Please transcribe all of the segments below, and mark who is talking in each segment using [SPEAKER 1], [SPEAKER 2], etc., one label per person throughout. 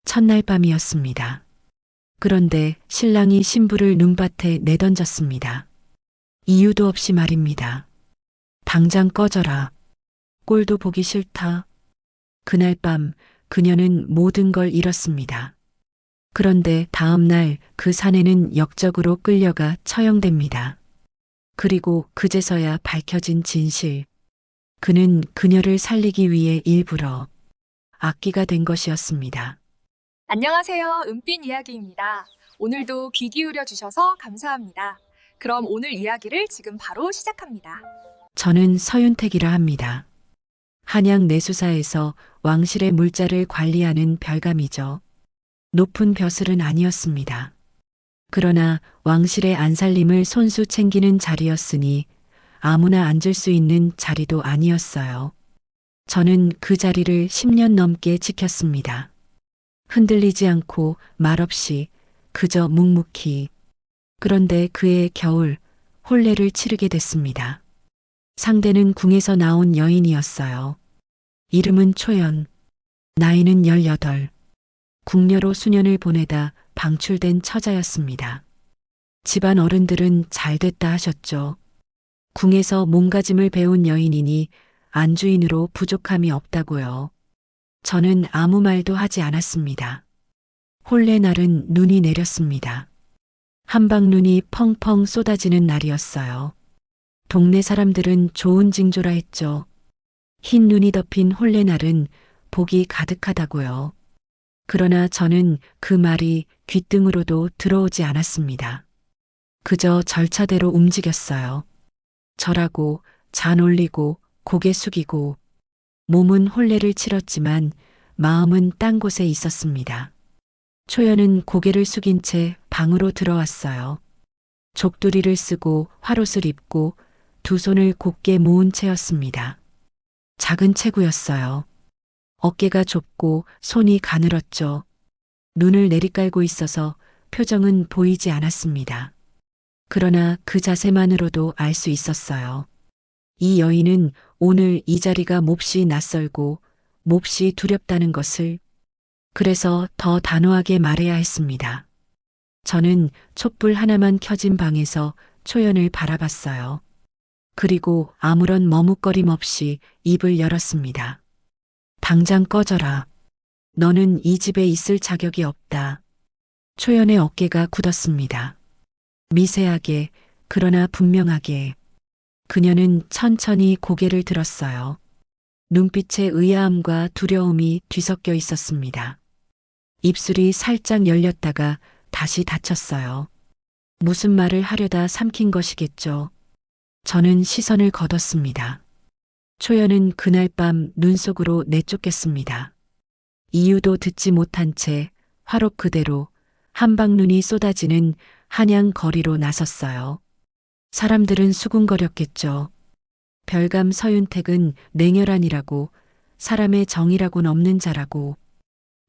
[SPEAKER 1] 첫날 밤이었습니다. 그런데 신랑이 신부를 눈밭에 내던졌습니다. 이유도 없이 말입니다. 당장 꺼져라. 꼴도 보기 싫다. 그날 밤 그녀는 모든 걸 잃었습니다. 그런데 다음 날 그 사내는 역적으로 끌려가 처형됩니다. 그리고 그제서야 밝혀진 진실. 그는 그녀를 살리기 위해 일부러 악기가 된 것이었습니다.
[SPEAKER 2] 안녕하세요. 은빛 이야기입니다. 오늘도 귀 기울여 주셔서 감사합니다. 그럼 오늘 이야기를 지금 바로 시작합니다.
[SPEAKER 1] 저는 서윤택이라 합니다. 한양 내수사에서 왕실의 물자를 관리하는 별감이죠. 높은 벼슬은 아니었습니다. 그러나 왕실의 안살림을 손수 챙기는 자리였으니 아무나 앉을 수 있는 자리도 아니었어요. 저는 그 자리를 10년 넘게 지켰습니다. 흔들리지 않고 말없이 그저 묵묵히. 그런데 그해 겨울 혼례를 치르게 됐습니다. 상대는 궁에서 나온 여인이었어요. 이름은 초연, 나이는 18. 궁녀로 수년을 보내다 방출된 처자였습니다. 집안 어른들은 잘됐다 하셨죠. 궁에서 몸가짐을 배운 여인이니 안주인으로 부족함이 없다고요. 저는 아무 말도 하지 않았습니다. 혼례 날은 눈이 내렸습니다. 한방눈이 펑펑 쏟아지는 날이었어요. 동네 사람들은 좋은 징조라 했죠. 흰 눈이 덮인 혼례 날은 복이 가득하다고요. 그러나 저는 그 말이 귓등으로도 들어오지 않았습니다. 그저 절차대로 움직였어요. 절하고 잔 올리고 고개 숙이고 몸은 혼례를 치렀지만 마음은 딴 곳에 있었습니다. 초연은 고개를 숙인 채 방으로 들어왔어요. 족두리를 쓰고 화롯을 입고 두 손을 곧게 모은 채였습니다. 작은 체구였어요. 어깨가 좁고 손이 가늘었죠. 눈을 내리깔고 있어서 표정은 보이지 않았습니다. 그러나 그 자세만으로도 알 수 있었어요. 이 여인은 오늘 이 자리가 몹시 낯설고 몹시 두렵다는 것을. 그래서 더 단호하게 말해야 했습니다. 저는 촛불 하나만 켜진 방에서 초연을 바라봤어요. 그리고 아무런 머뭇거림 없이 입을 열었습니다. 당장 꺼져라. 너는 이 집에 있을 자격이 없다. 초연의 어깨가 굳었습니다. 미세하게, 그러나 분명하게. 그녀는 천천히 고개를 들었어요. 눈빛에 의아함과 두려움이 뒤섞여 있었습니다. 입술이 살짝 열렸다가 다시 닫혔어요. 무슨 말을 하려다 삼킨 것이겠죠. 저는 시선을 거뒀습니다. 초연은 그날 밤 눈 속으로 내쫓겼습니다. 이유도 듣지 못한 채 화롯 그대로 한방눈이 쏟아지는 한양 거리로 나섰어요. 사람들은 수군거렸겠죠. 별감 서윤택은 냉혈한이라고, 사람의 정이라고는 없는 자라고.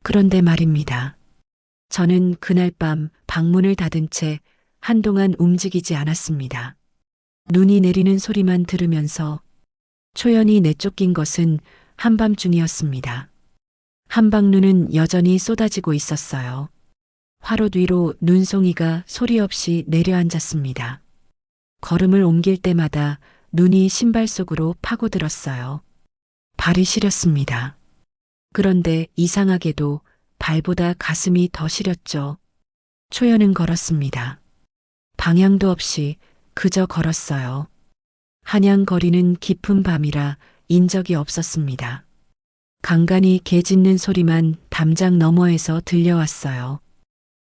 [SPEAKER 1] 그런데 말입니다. 저는 그날 밤 방문을 닫은 채 한동안 움직이지 않았습니다. 눈이 내리는 소리만 들으면서. 초연이 내쫓긴 것은 한밤중이었습니다. 한방눈은 여전히 쏟아지고 있었어요. 화롯 위로 눈송이가 소리 없이 내려앉았습니다. 걸음을 옮길 때마다 눈이 신발 속으로 파고들었어요. 발이 시렸습니다. 그런데 이상하게도 발보다 가슴이 더 시렸죠. 초연은 걸었습니다. 방향도 없이 그저 걸었어요. 한양 거리는 깊은 밤이라 인적이 없었습니다. 간간이 개 짖는 소리만 담장 너머에서 들려왔어요.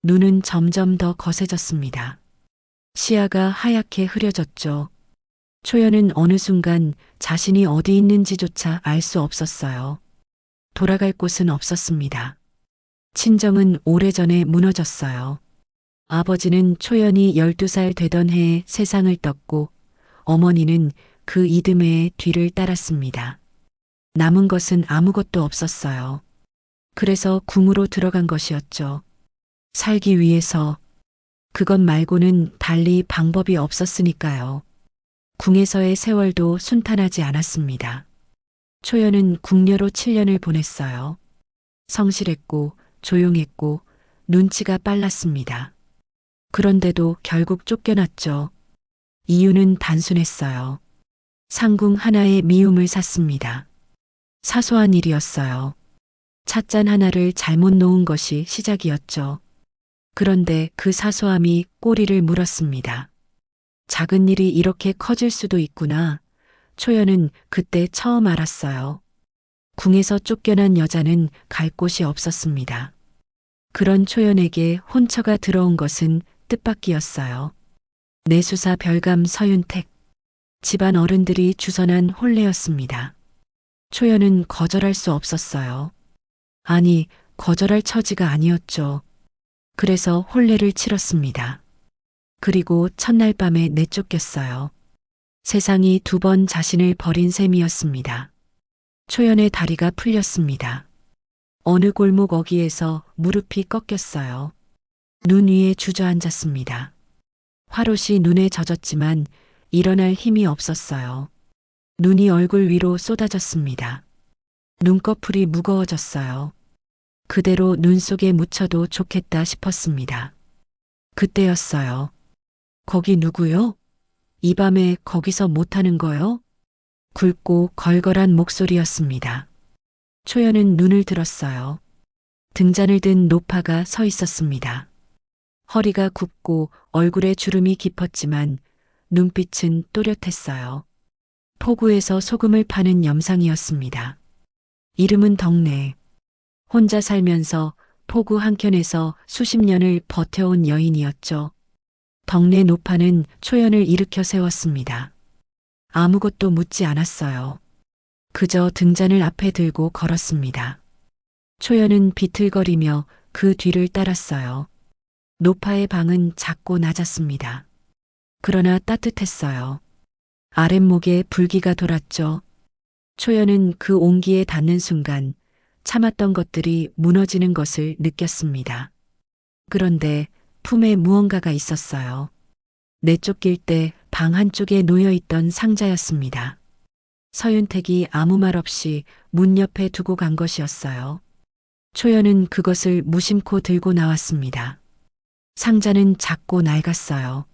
[SPEAKER 1] 눈은 점점 더 거세졌습니다. 시야가 하얗게 흐려졌죠. 초연은 어느 순간 자신이 어디 있는지조차 알 수 없었어요. 돌아갈 곳은 없었습니다. 친정은 오래전에 무너졌어요. 아버지는 초연이 12살 되던 해에 세상을 떴고 어머니는 그 이듬해에 뒤를 따랐습니다. 남은 것은 아무것도 없었어요. 그래서 궁으로 들어간 것이었죠. 살기 위해서. 그것 말고는 달리 방법이 없었으니까요. 궁에서의 세월도 순탄하지 않았습니다. 초연은 궁녀로 7년을 보냈어요. 성실했고 조용했고 눈치가 빨랐습니다. 그런데도 결국 쫓겨났죠. 이유는 단순했어요. 상궁 하나의 미움을 샀습니다. 사소한 일이었어요. 찻잔 하나를 잘못 놓은 것이 시작이었죠. 그런데 그 사소함이 꼬리를 물었습니다. 작은 일이 이렇게 커질 수도 있구나. 초연은 그때 처음 알았어요. 궁에서 쫓겨난 여자는 갈 곳이 없었습니다. 그런 초연에게 혼처가 들어온 것은 뜻밖이었어요. 내수사 별감 서윤택. 집안 어른들이 주선한 혼례였습니다. 초연은 거절할 수 없었어요. 아니, 거절할 처지가 아니었죠. 그래서 혼례를 치렀습니다. 그리고 첫날 밤에 내쫓겼어요. 세상이 두 번 자신을 버린 셈이었습니다. 초연의 다리가 풀렸습니다. 어느 골목 어귀에서 무릎이 꺾였어요. 눈 위에 주저앉았습니다. 화롯이 눈에 젖었지만 일어날 힘이 없었어요. 눈이 얼굴 위로 쏟아졌습니다. 눈꺼풀이 무거워졌어요. 그대로 눈 속에 묻혀도 좋겠다 싶었습니다. 그때였어요. 거기 누구요? 이 밤에 거기서 못하는 거요? 굵고 걸걸한 목소리였습니다. 초연은 눈을 들었어요. 등잔을 든 노파가 서 있었습니다. 허리가 굽고 얼굴에 주름이 깊었지만 눈빛은 또렷했어요. 포구에서 소금을 파는 염상이었습니다. 이름은 덕내. 혼자 살면서 포구 한켠에서 수십 년을 버텨온 여인이었죠. 덕내 노파는 초연을 일으켜 세웠습니다. 아무것도 묻지 않았어요. 그저 등잔을 앞에 들고 걸었습니다. 초연은 비틀거리며 그 뒤를 따랐어요. 노파의 방은 작고 낮았습니다. 그러나 따뜻했어요. 아랫목에 불기가 돌았죠. 초연은 그 온기에 닿는 순간 참았던 것들이 무너지는 것을 느꼈습니다. 그런데 품에 무언가가 있었어요. 내쫓길 때 방 한쪽에 놓여있던 상자였습니다. 서윤택이 아무 말 없이 문 옆에 두고 간 것이었어요. 초연은 그것을 무심코 들고 나왔습니다. 상자는 작고 낡았어요.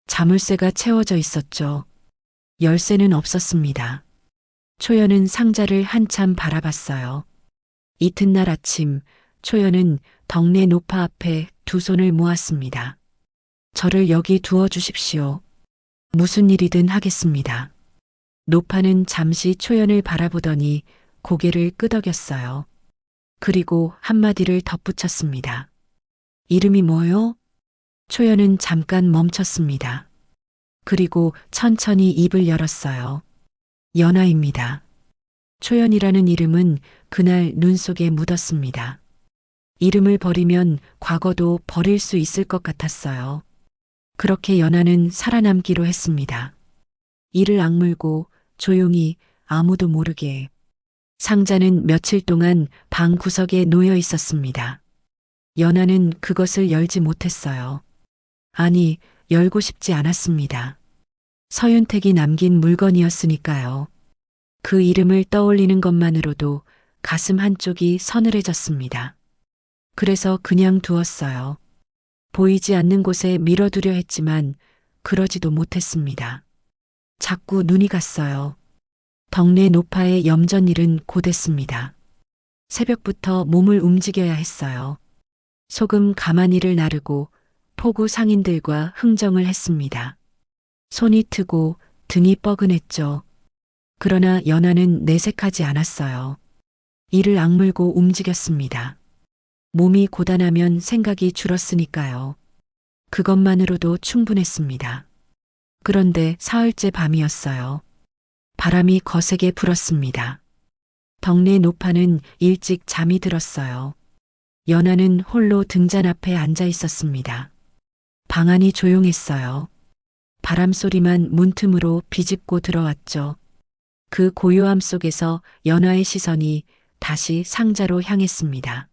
[SPEAKER 1] 자물쇠가 채워져 있었죠. 열쇠는 없었습니다. 초연은 상자를 한참 바라봤어요. 이튿날 아침, 초연은 덕내 노파 앞에 두 손을 모았습니다. 저를 여기 두어 주십시오. 무슨 일이든 하겠습니다. 노파는 잠시 초연을 바라보더니 고개를 끄덕였어요. 그리고 한마디를 덧붙였습니다. 이름이 뭐요? 초연은 잠깐 멈췄습니다. 그리고 천천히 입을 열었어요. 연아입니다. 초연이라는 이름은 그날 눈 속에 묻었습니다. 이름을 버리면 과거도 버릴 수 있을 것 같았어요. 그렇게 연아는 살아남기로 했습니다. 이를 악물고 조용히 아무도 모르게. 상자는 며칠 동안 방 구석에 놓여 있었습니다. 연아는 그것을 열지 못했어요. 아니, 열고 싶지 않았습니다. 서윤택이 남긴 물건이었으니까요. 그 이름을 떠올리는 것만으로도 가슴 한쪽이 서늘해졌습니다. 그래서 그냥 두었어요. 보이지 않는 곳에 밀어두려 했지만 그러지도 못했습니다. 자꾸 눈이 갔어요. 덕내 노파의 염전일은 곧했습니다. 새벽부터 몸을 움직여야 했어요. 소금 가마니를 나르고 포구 상인들과 흥정을 했습니다. 손이 트고 등이 뻐근했죠. 그러나 연하는 내색하지 않았어요. 이를 악물고 움직였습니다. 몸이 고단하면 생각이 줄었으니까요. 그것만으로도 충분했습니다. 그런데 사흘째 밤이었어요. 바람이 거세게 불었습니다. 덕내 노파는 일찍 잠이 들었어요. 연하는 홀로 등잔 앞에 앉아 있었습니다. 방 안이 조용했어요. 바람 소리만 문틈으로 비집고 들어왔죠. 그 고요함 속에서 연하의 시선이 다시 상자로 향했습니다.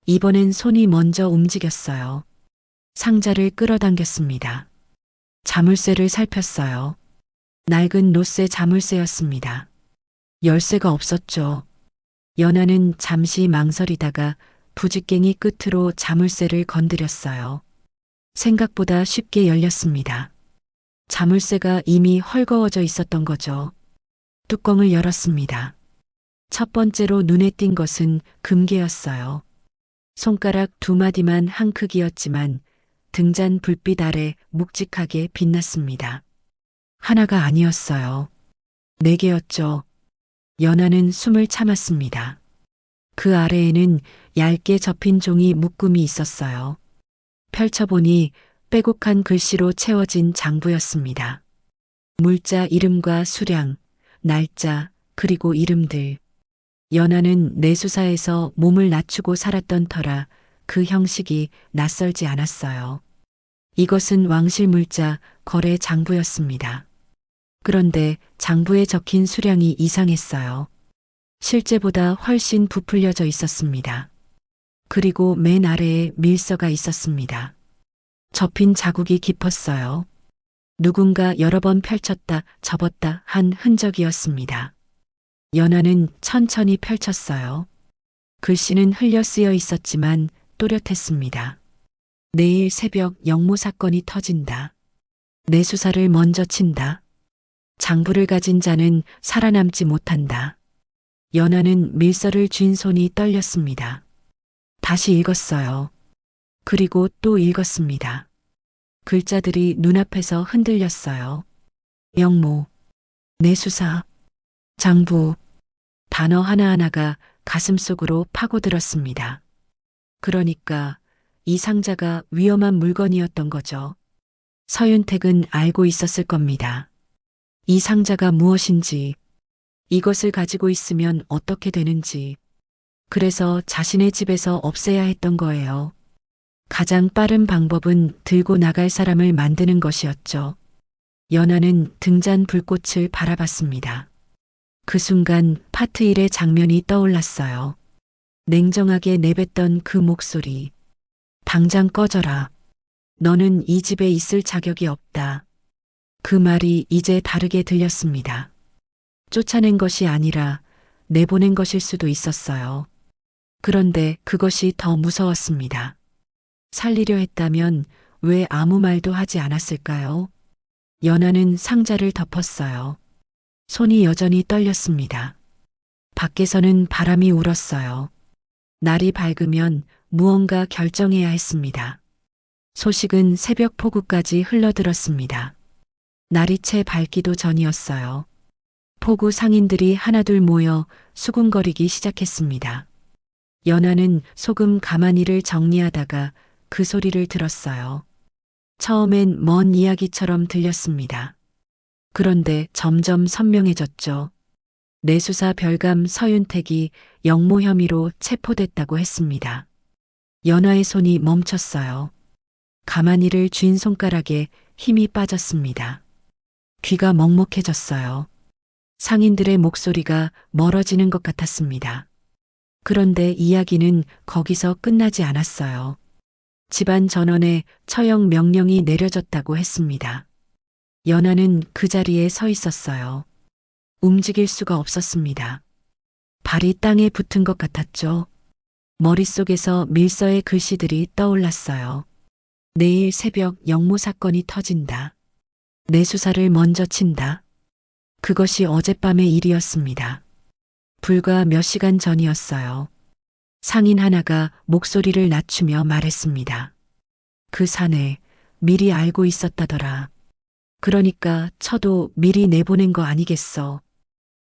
[SPEAKER 1] 이번엔 손이 먼저 움직였어요. 상자를 끌어당겼습니다. 자물쇠를 살폈어요. 낡은 롯새 자물쇠였습니다. 열쇠가 없었죠. 연하는 잠시 망설이다가 부직갱이 끝으로 자물쇠를 건드렸어요. 생각보다 쉽게 열렸습니다. 자물쇠가 이미 헐거워져 있었던 거죠. 뚜껑을 열었습니다. 첫 번째로 눈에 띈 것은 금괴였어요. 손가락 2마디만 한 크기였지만 등잔 불빛 아래 묵직하게 빛났습니다. 하나가 아니었어요. 4개였죠. 연하는 숨을 참았습니다. 그 아래에는 얇게 접힌 종이 묶음이 있었어요. 펼쳐보니 빼곡한 글씨로 채워진 장부였습니다. 물자 이름과 수량, 날짜, 그리고 이름들. 연하는 내수사에서 몸을 낮추고 살았던 터라 그 형식이 낯설지 않았어요. 이것은 왕실 물자 거래 장부였습니다. 그런데 장부에 적힌 수량이 이상했어요. 실제보다 훨씬 부풀려져 있었습니다. 그리고 맨 아래에 밀서가 있었습니다. 접힌 자국이 깊었어요. 누군가 여러 번 펼쳤다 접었다 한 흔적이었습니다. 연하는 천천히 펼쳤어요. 글씨는 흘려 쓰여 있었지만 또렷했습니다. 내일 새벽 영모 사건이 터진다. 내 수사를 먼저 친다. 장부를 가진 자는 살아남지 못한다. 연하는 밀서를 쥔 손이 떨렸습니다. 다시 읽었어요. 그리고 또 읽었습니다. 글자들이 눈앞에서 흔들렸어요. 영모, 내수사, 장부. 단어 하나하나가 가슴속으로 파고들었습니다. 그러니까 이 상자가 위험한 물건이었던 거죠. 서윤택은 알고 있었을 겁니다. 이 상자가 무엇인지, 이것을 가지고 있으면 어떻게 되는지, 그래서 자신의 집에서 없애야 했던 거예요. 가장 빠른 방법은 들고 나갈 사람을 만드는 것이었죠. 연하는 등잔 불꽃을 바라봤습니다. 그 순간 파트 1의 장면이 떠올랐어요. 냉정하게 내뱉던 그 목소리. 당장 꺼져라. 너는 이 집에 있을 자격이 없다. 그 말이 이제 다르게 들렸습니다. 쫓아낸 것이 아니라 내보낸 것일 수도 있었어요. 그런데 그것이 더 무서웠습니다. 살리려 했다면 왜 아무 말도 하지 않았을까요? 연하는 상자를 덮었어요. 손이 여전히 떨렸습니다. 밖에서는 바람이 울었어요. 날이 밝으면 무언가 결정해야 했습니다. 소식은 새벽 폭우까지 흘러들었습니다. 날이 채 밝기도 전이었어요. 폭우 상인들이 하나둘 모여 수군거리기 시작했습니다. 연하는 소금 가마니를 정리하다가 그 소리를 들었어요. 처음엔 먼 이야기처럼 들렸습니다. 그런데 점점 선명해졌죠. 내수사 별감 서윤택이 영모 혐의로 체포됐다고 했습니다. 연하의 손이 멈췄어요. 가마니를 쥔 손가락에 힘이 빠졌습니다. 귀가 먹먹해졌어요. 상인들의 목소리가 멀어지는 것 같았습니다. 그런데 이야기는 거기서 끝나지 않았어요. 집안 전원에 처형 명령이 내려졌다고 했습니다. 연하는 그 자리에 서 있었어요. 움직일 수가 없었습니다. 발이 땅에 붙은 것 같았죠. 머릿속에서 밀서의 글씨들이 떠올랐어요. 내일 새벽 영모 사건이 터진다. 내 수사를 먼저 친다. 그것이 어젯밤의 일이었습니다. 불과 몇 시간 전이었어요. 상인 하나가 목소리를 낮추며 말했습니다. 그 사내 미리 알고 있었다더라. 그러니까 처도 미리 내보낸 거 아니겠어.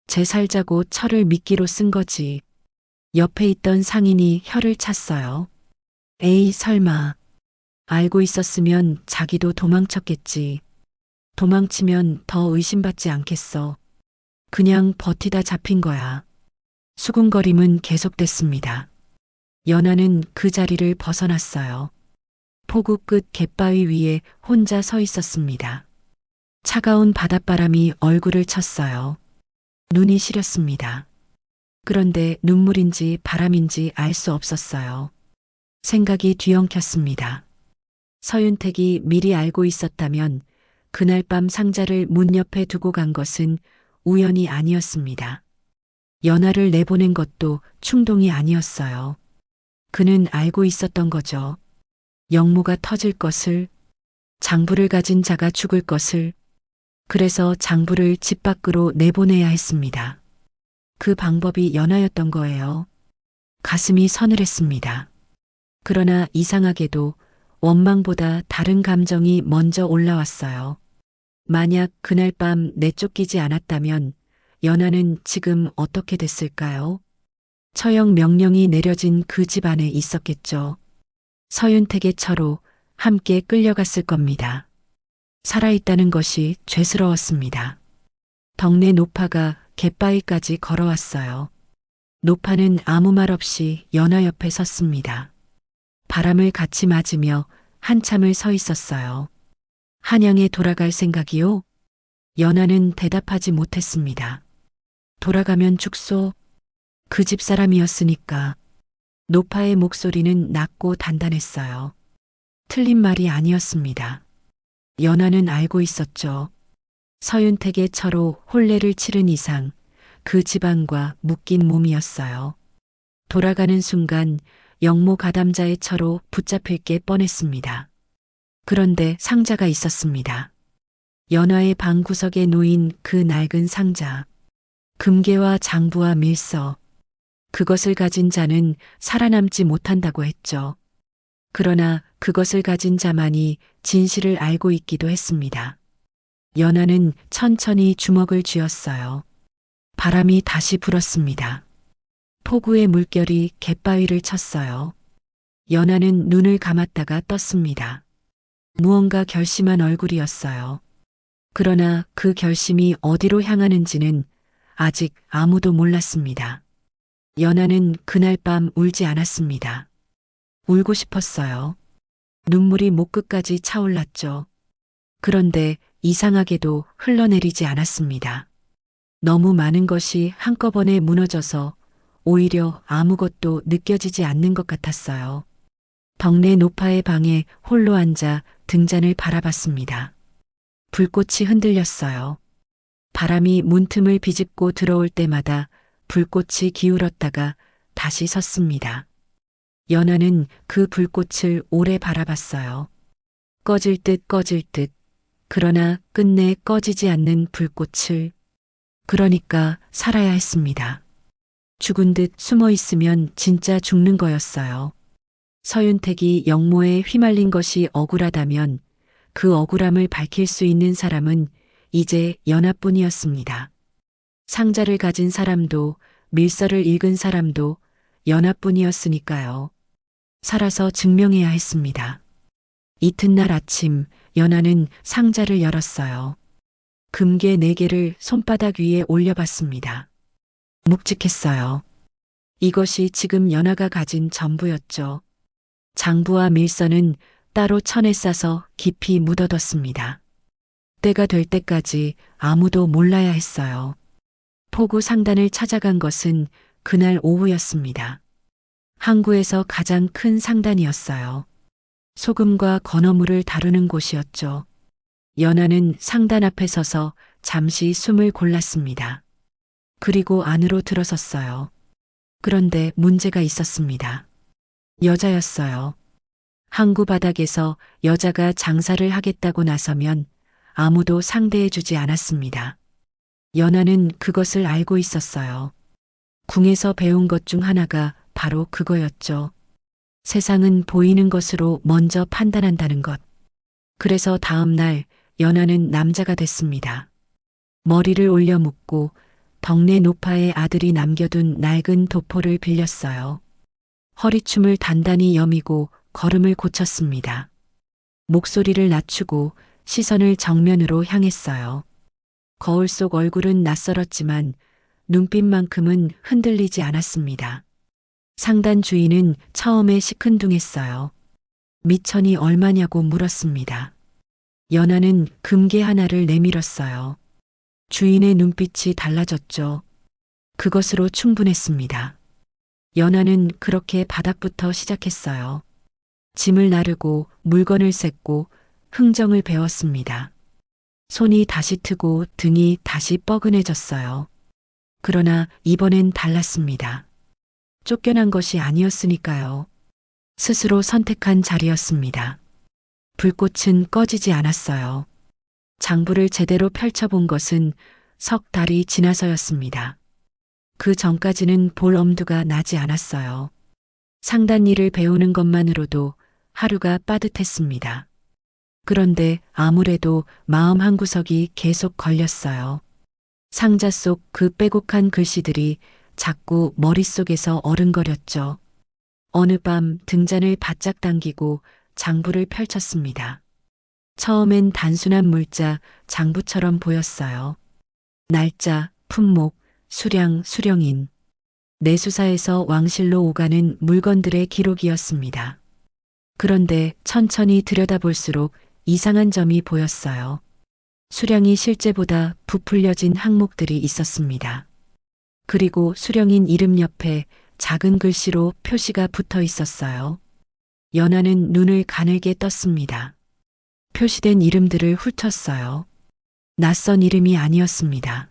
[SPEAKER 1] 제 살자고 철을 미끼로 쓴 거지. 옆에 있던 상인이 혀를 찼어요. 에이 설마. 알고 있었으면 자기도 도망쳤겠지. 도망치면 더 의심받지 않겠어. 그냥 버티다 잡힌 거야. 수군거림은 계속됐습니다. 연하는 그 자리를 벗어났어요. 폭우 끝 갯바위 위에 혼자 서 있었습니다. 차가운 바닷바람이 얼굴을 쳤어요. 눈이 시렸습니다. 그런데 눈물인지 바람인지 알 수 없었어요. 생각이 뒤엉켰습니다. 서윤택이 미리 알고 있었다면 그날 밤 상자를 문 옆에 두고 간 것은 우연이 아니었습니다. 연하를 내보낸 것도 충동이 아니었어요. 그는 알고 있었던 거죠. 영모가 터질 것을, 장부를 가진 자가 죽을 것을, 그래서 장부를 집 밖으로 내보내야 했습니다. 그 방법이 연하였던 거예요. 가슴이 서늘했습니다. 그러나 이상하게도 원망보다 다른 감정이 먼저 올라왔어요. 만약 그날 밤 내쫓기지 않았다면 연하는 지금 어떻게 됐을까요? 처형 명령이 내려진 그 집 안에 있었겠죠. 서윤택의 처로 함께 끌려갔을 겁니다. 살아있다는 것이 죄스러웠습니다. 덕내 노파가 갯바위까지 걸어왔어요. 노파는 아무 말 없이 연하 옆에 섰습니다. 바람을 같이 맞으며 한참을 서 있었어요. 한양에 돌아갈 생각이요? 연하는 대답하지 못했습니다. 돌아가면 죽소. 그 집 사람이었으니까. 노파의 목소리는 낮고 단단했어요. 틀린 말이 아니었습니다. 연하는 알고 있었죠. 서윤택의 처로 혼례를 치른 이상 그 집안과 묶인 몸이었어요. 돌아가는 순간 영모 가담자의 처로 붙잡힐 게 뻔했습니다. 그런데 상자가 있었습니다. 연하의 방 구석에 놓인 그 낡은 상자. 금괴와 장부와 밀서. 그것을 가진 자는 살아남지 못한다고 했죠. 그러나 그것을 가진 자만이 진실을 알고 있기도 했습니다. 연하는 천천히 주먹을 쥐었어요. 바람이 다시 불었습니다. 폭우의 물결이 갯바위를 쳤어요. 연하는 눈을 감았다가 떴습니다. 무언가 결심한 얼굴이었어요. 그러나 그 결심이 어디로 향하는지는 아직 아무도 몰랐습니다. 연하는 그날 밤 울지 않았습니다. 울고 싶었어요. 눈물이 목끝까지 차올랐죠. 그런데 이상하게도 흘러내리지 않았습니다. 너무 많은 것이 한꺼번에 무너져서 오히려 아무것도 느껴지지 않는 것 같았어요. 덕내 노파의 방에 홀로 앉아 등잔을 바라봤습니다. 불꽃이 흔들렸어요. 바람이 문틈을 비집고 들어올 때마다 불꽃이 기울었다가 다시 섰습니다. 연하는 그 불꽃을 오래 바라봤어요. 꺼질 듯 꺼질 듯. 그러나 끝내 꺼지지 않는 불꽃을. 그러니까 살아야 했습니다. 죽은 듯 숨어 있으면 진짜 죽는 거였어요. 서윤택이 영모에 휘말린 것이 억울하다면 그 억울함을 밝힐 수 있는 사람은 이제 연하뿐이었습니다. 상자를 가진 사람도 밀서를 읽은 사람도 연하뿐이었으니까요. 살아서 증명해야 했습니다. 이튿날 아침 연하는 상자를 열었어요. 금괴 4개를 손바닥 위에 올려봤습니다. 묵직했어요. 이것이 지금 연하가 가진 전부였죠. 장부와 밀서는 따로 천에 싸서 깊이 묻어뒀습니다. 때가 될 때까지 아무도 몰라야 했어요. 포구 상단을 찾아간 것은 그날 오후였습니다. 항구에서 가장 큰 상단이었어요. 소금과 건어물을 다루는 곳이었죠. 연하는 상단 앞에 서서 잠시 숨을 골랐습니다. 그리고 안으로 들어섰어요. 그런데 문제가 있었습니다. 여자였어요. 항구 바닥에서 여자가 장사를 하겠다고 나서면 아무도 상대해주지 않았습니다. 연하는 그것을 알고 있었어요. 궁에서 배운 것 중 하나가 바로 그거였죠. 세상은 보이는 것으로 먼저 판단한다는 것. 그래서 다음 날 연하는 남자가 됐습니다. 머리를 올려 묶고 덕내 노파의 아들이 남겨둔 낡은 도포를 빌렸어요. 허리춤을 단단히 여미고 걸음을 고쳤습니다. 목소리를 낮추고 시선을 정면으로 향했어요. 거울 속 얼굴은 낯설었지만 눈빛만큼은 흔들리지 않았습니다. 상단 주인은 처음에 시큰둥했어요. 미천이 얼마냐고 물었습니다. 연하는 금괴 하나를 내밀었어요. 주인의 눈빛이 달라졌죠. 그것으로 충분했습니다. 연하는 그렇게 바닥부터 시작했어요. 짐을 나르고 물건을 싣고 흥정을 배웠습니다. 손이 다시 트고 등이 다시 뻐근해졌어요. 그러나 이번엔 달랐습니다. 쫓겨난 것이 아니었으니까요. 스스로 선택한 자리였습니다. 불꽃은 꺼지지 않았어요. 장부를 제대로 펼쳐본 것은 석 달이 지나서였습니다. 그 전까지는 볼 엄두가 나지 않았어요. 상단 일을 배우는 것만으로도 하루가 빠듯했습니다. 그런데 아무래도 마음 한구석이 계속 걸렸어요. 상자 속 그 빼곡한 글씨들이 자꾸 머릿속에서 어른거렸죠. 어느 밤 등잔을 바짝 당기고 장부를 펼쳤습니다. 처음엔 단순한 물자, 장부처럼 보였어요. 날짜, 품목, 수량, 수령인. 내수사에서 왕실로 오가는 물건들의 기록이었습니다. 그런데 천천히 들여다볼수록 이상한 점이 보였어요. 수량이 실제보다 부풀려진 항목들이 있었습니다. 그리고 수령인 이름 옆에 작은 글씨로 표시가 붙어 있었어요. 연하는 눈을 가늘게 떴습니다. 표시된 이름들을 훑었어요. 낯선 이름이 아니었습니다.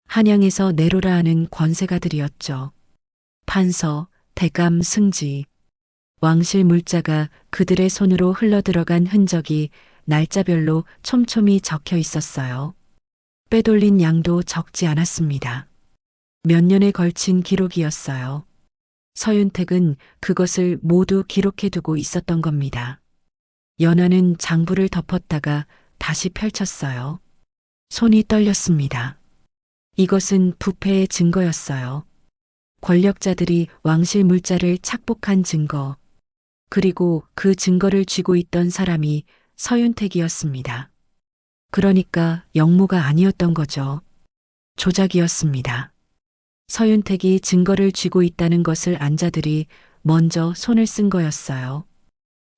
[SPEAKER 1] 한양에서 내로라 하는 권세가들이었죠. 판서, 대감, 승지. 왕실 물자가 그들의 손으로 흘러들어간 흔적이 날짜별로 촘촘히 적혀 있었어요. 빼돌린 양도 적지 않았습니다. 몇 년에 걸친 기록이었어요. 서윤택은 그것을 모두 기록해두고 있었던 겁니다. 연하는 장부를 덮었다가 다시 펼쳤어요. 손이 떨렸습니다. 이것은 부패의 증거였어요. 권력자들이 왕실 물자를 착복한 증거. 그리고 그 증거를 쥐고 있던 사람이 서윤택이었습니다. 그러니까 영모가 아니었던 거죠. 조작이었습니다. 서윤택이 증거를 쥐고 있다는 것을 안 자들이 먼저 손을 쓴 거였어요.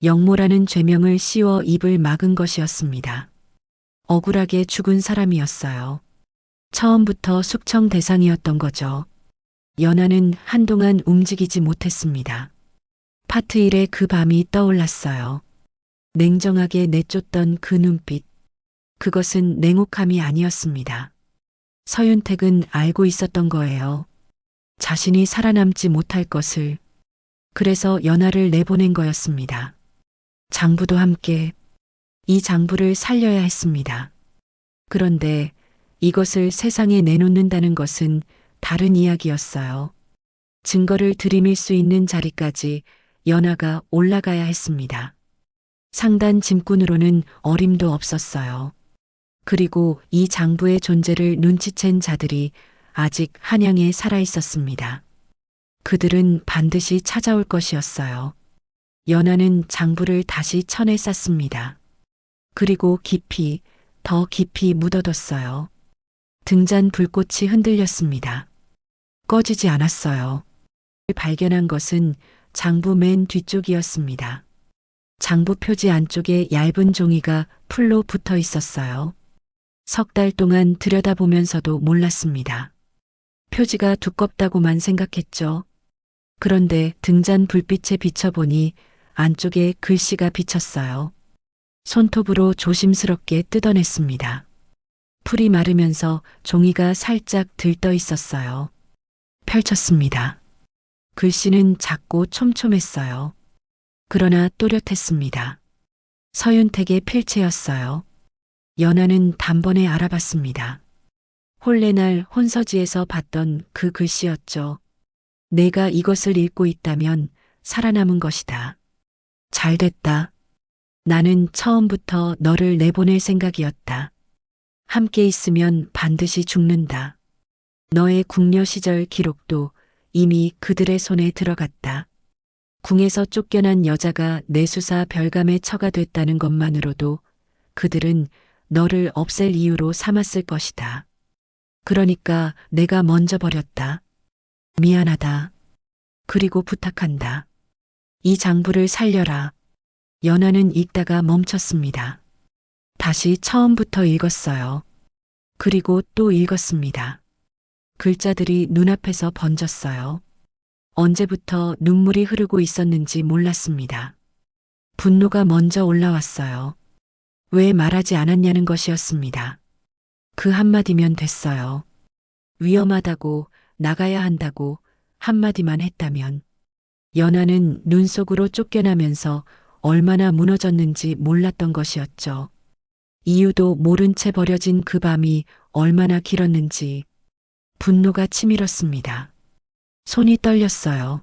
[SPEAKER 1] 영모라는 죄명을 씌워 입을 막은 것이었습니다. 억울하게 죽은 사람이었어요. 처음부터 숙청 대상이었던 거죠. 연하는 한동안 움직이지 못했습니다. 파트 1의 그 밤이 떠올랐어요. 냉정하게 내쫓던 그 눈빛. 그것은 냉혹함이 아니었습니다. 서윤택은 알고 있었던 거예요. 자신이 살아남지 못할 것을. 그래서 연하를 내보낸 거였습니다. 장부도 함께. 이 장부를 살려야 했습니다. 그런데 이것을 세상에 내놓는다는 것은 다른 이야기였어요. 증거를 들이밀 수 있는 자리까지 연하가 올라가야 했습니다. 상단 짐꾼으로는 어림도 없었어요. 그리고 이 장부의 존재를 눈치챈 자들이 아직 한양에 살아 있었습니다. 그들은 반드시 찾아올 것이었어요. 연하는 장부를 다시 천에 쌌습니다. 그리고 깊이, 더 깊이 묻어뒀어요. 등잔 불꽃이 흔들렸습니다. 꺼지지 않았어요. 발견한 것은 장부 맨 뒤쪽이었습니다. 장부 표지 안쪽에 얇은 종이가 풀로 붙어 있었어요. 석 달 동안 들여다보면서도 몰랐습니다. 표지가 두껍다고만 생각했죠. 그런데 등잔 불빛에 비춰보니 안쪽에 글씨가 비쳤어요. 손톱으로 조심스럽게 뜯어냈습니다. 풀이 마르면서 종이가 살짝 들떠 있었어요. 펼쳤습니다. 글씨는 작고 촘촘했어요. 그러나 또렷했습니다. 서윤택의 필체였어요. 연하는 단번에 알아봤습니다. 혼례날 혼서지에서 봤던 그 글씨였죠. 내가 이것을 읽고 있다면 살아남은 것이다. 잘됐다. 나는 처음부터 너를 내보낼 생각이었다. 함께 있으면 반드시 죽는다. 너의 궁녀 시절 기록도 이미 그들의 손에 들어갔다. 궁에서 쫓겨난 여자가 내수사 별감의 처가 됐다는 것만으로도 그들은 너를 없앨 이유로 삼았을 것이다. 그러니까 내가 먼저 버렸다. 미안하다. 그리고 부탁한다. 이 장부를 살려라. 연하는 읽다가 멈췄습니다. 다시 처음부터 읽었어요. 그리고 또 읽었습니다. 글자들이 눈앞에서 번졌어요. 언제부터 눈물이 흐르고 있었는지 몰랐습니다. 분노가 먼저 올라왔어요. 왜 말하지 않았냐는 것이었습니다. 그 한마디면 됐어요. 위험하다고, 나가야 한다고 한마디만 했다면. 연하는 눈 속으로 쫓겨나면서 얼마나 무너졌는지 몰랐던 것이었죠. 이유도 모른 채 버려진 그 밤이 얼마나 길었는지 분노가 치밀었습니다. 손이 떨렸어요.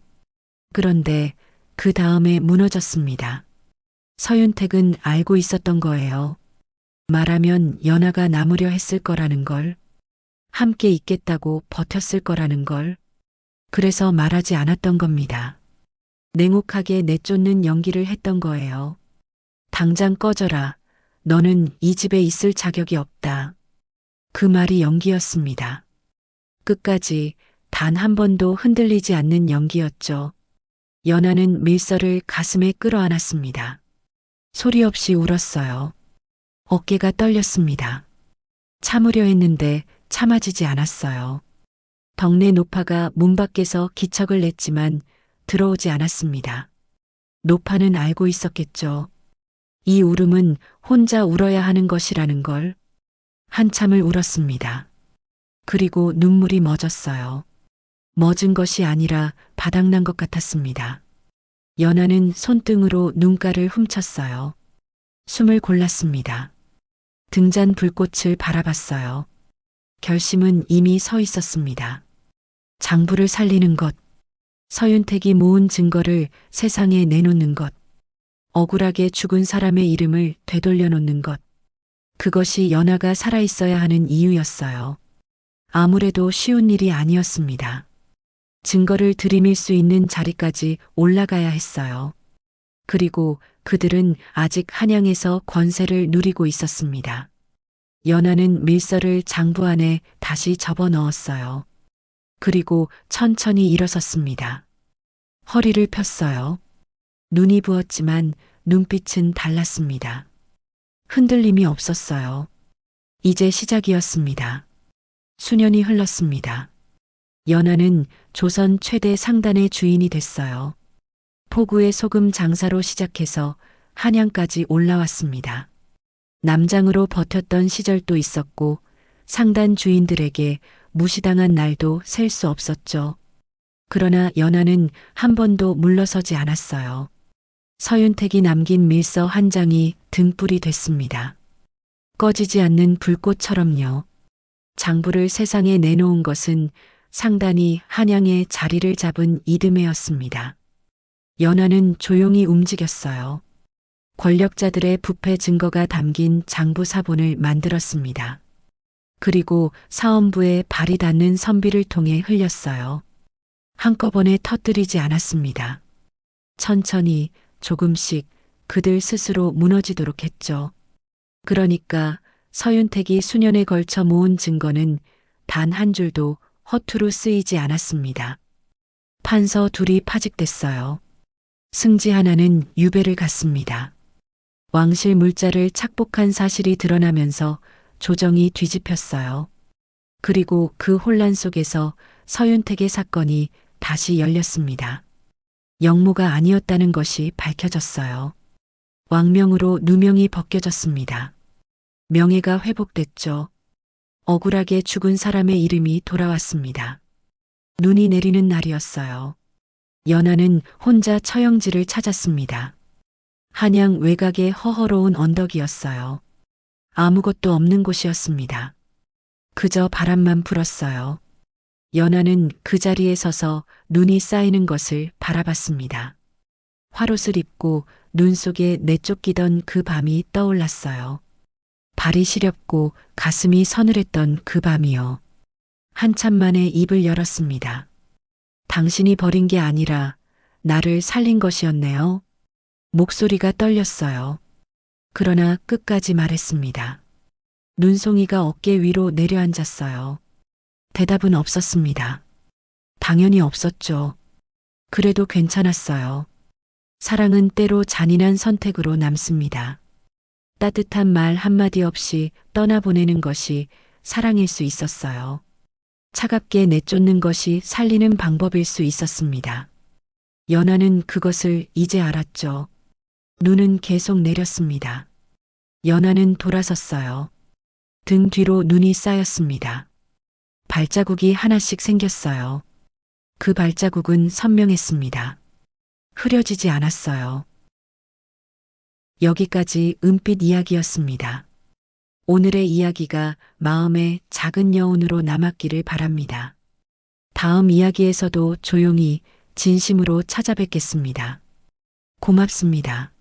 [SPEAKER 1] 그런데 그 다음에 무너졌습니다. 서윤택은 알고 있었던 거예요. 말하면 연하가 남으려 했을 거라는 걸, 함께 있겠다고 버텼을 거라는 걸, 그래서 말하지 않았던 겁니다. 냉혹하게 내쫓는 연기를 했던 거예요. 당장 꺼져라. 너는 이 집에 있을 자격이 없다. 그 말이 연기였습니다. 끝까지 단 한 번도 흔들리지 않는 연기였죠. 연하는 밀서를 가슴에 끌어안았습니다. 소리 없이 울었어요. 어깨가 떨렸습니다. 참으려 했는데 참아지지 않았어요. 덕내 노파가 문 밖에서 기척을 냈지만 들어오지 않았습니다. 노파는 알고 있었겠죠. 이 울음은 혼자 울어야 하는 것이라는 걸. 한참을 울었습니다. 그리고 눈물이 멎었어요. 멎은 것이 아니라 바닥난 것 같았습니다. 연하는 손등으로 눈가를 훔쳤어요. 숨을 골랐습니다. 등잔 불꽃을 바라봤어요. 결심은 이미 서 있었습니다. 장부를 살리는 것, 서윤택이 모은 증거를 세상에 내놓는 것, 억울하게 죽은 사람의 이름을 되돌려 놓는 것, 그것이 연하가 살아있어야 하는 이유였어요. 아무래도 쉬운 일이 아니었습니다. 증거를 들이밀 수 있는 자리까지 올라가야 했어요. 그리고 그들은 아직 한양에서 권세를 누리고 있었습니다. 연하는 밀서를 장부 안에 다시 접어 넣었어요. 그리고 천천히 일어섰습니다. 허리를 폈어요. 눈이 부었지만 눈빛은 달랐습니다. 흔들림이 없었어요. 이제 시작이었습니다. 수년이 흘렀습니다. 연하는 조선 최대 상단의 주인이 됐어요. 포구의 소금 장사로 시작해서 한양까지 올라왔습니다. 남장으로 버텼던 시절도 있었고 상단 주인들에게 무시당한 날도 셀 수 없었죠. 그러나 연하는 한 번도 물러서지 않았어요. 서윤택이 남긴 밀서 한 장이 등불이 됐습니다. 꺼지지 않는 불꽃처럼요. 장부를 세상에 내놓은 것은 상단이 한양에 자리를 잡은 이듬해였습니다. 연하는 조용히 움직였어요. 권력자들의 부패 증거가 담긴 장부 사본을 만들었습니다. 그리고 사헌부에 발이 닿는 선비를 통해 흘렸어요. 한꺼번에 터뜨리지 않았습니다. 천천히 조금씩 그들 스스로 무너지도록 했죠. 그러니까 서윤택이 수년에 걸쳐 모은 증거는 단 한 줄도 허투루 쓰이지 않았습니다. 판서 둘이 파직됐어요. 승지 하나는 유배를 갔습니다. 왕실 물자를 착복한 사실이 드러나면서 조정이 뒤집혔어요. 그리고 그 혼란 속에서 서윤택의 사건이 다시 열렸습니다. 영모가 아니었다는 것이 밝혀졌어요. 왕명으로 누명이 벗겨졌습니다. 명예가 회복됐죠. 억울하게 죽은 사람의 이름이 돌아왔습니다. 눈이 내리는 날이었어요. 연하는 혼자 처형지를 찾았습니다. 한양 외곽의 허허로운 언덕이었어요. 아무것도 없는 곳이었습니다. 그저 바람만 불었어요. 연하는 그 자리에 서서 눈이 쌓이는 것을 바라봤습니다. 화롯을 입고 눈 속에 내쫓기던 그 밤이 떠올랐어요. 발이 시렵고 가슴이 서늘했던 그 밤이요. 한참 만에 입을 열었습니다. 당신이 버린 게 아니라 나를 살린 것이었네요. 목소리가 떨렸어요. 그러나 끝까지 말했습니다. 눈송이가 어깨 위로 내려앉았어요. 대답은 없었습니다. 당연히 없었죠. 그래도 괜찮았어요. 사랑은 때로 잔인한 선택으로 남습니다. 따뜻한 말 한마디 없이 떠나보내는 것이 사랑일 수 있었어요. 차갑게 내쫓는 것이 살리는 방법일 수 있었습니다. 연하는 그것을 이제 알았죠. 눈은 계속 내렸습니다. 연하는 돌아섰어요. 등 뒤로 눈이 쌓였습니다. 발자국이 하나씩 생겼어요. 그 발자국은 선명했습니다. 흐려지지 않았어요. 여기까지 은빛 이야기였습니다. 오늘의 이야기가 마음의 작은 여운으로 남았기를 바랍니다. 다음 이야기에서도 조용히 진심으로 찾아뵙겠습니다. 고맙습니다.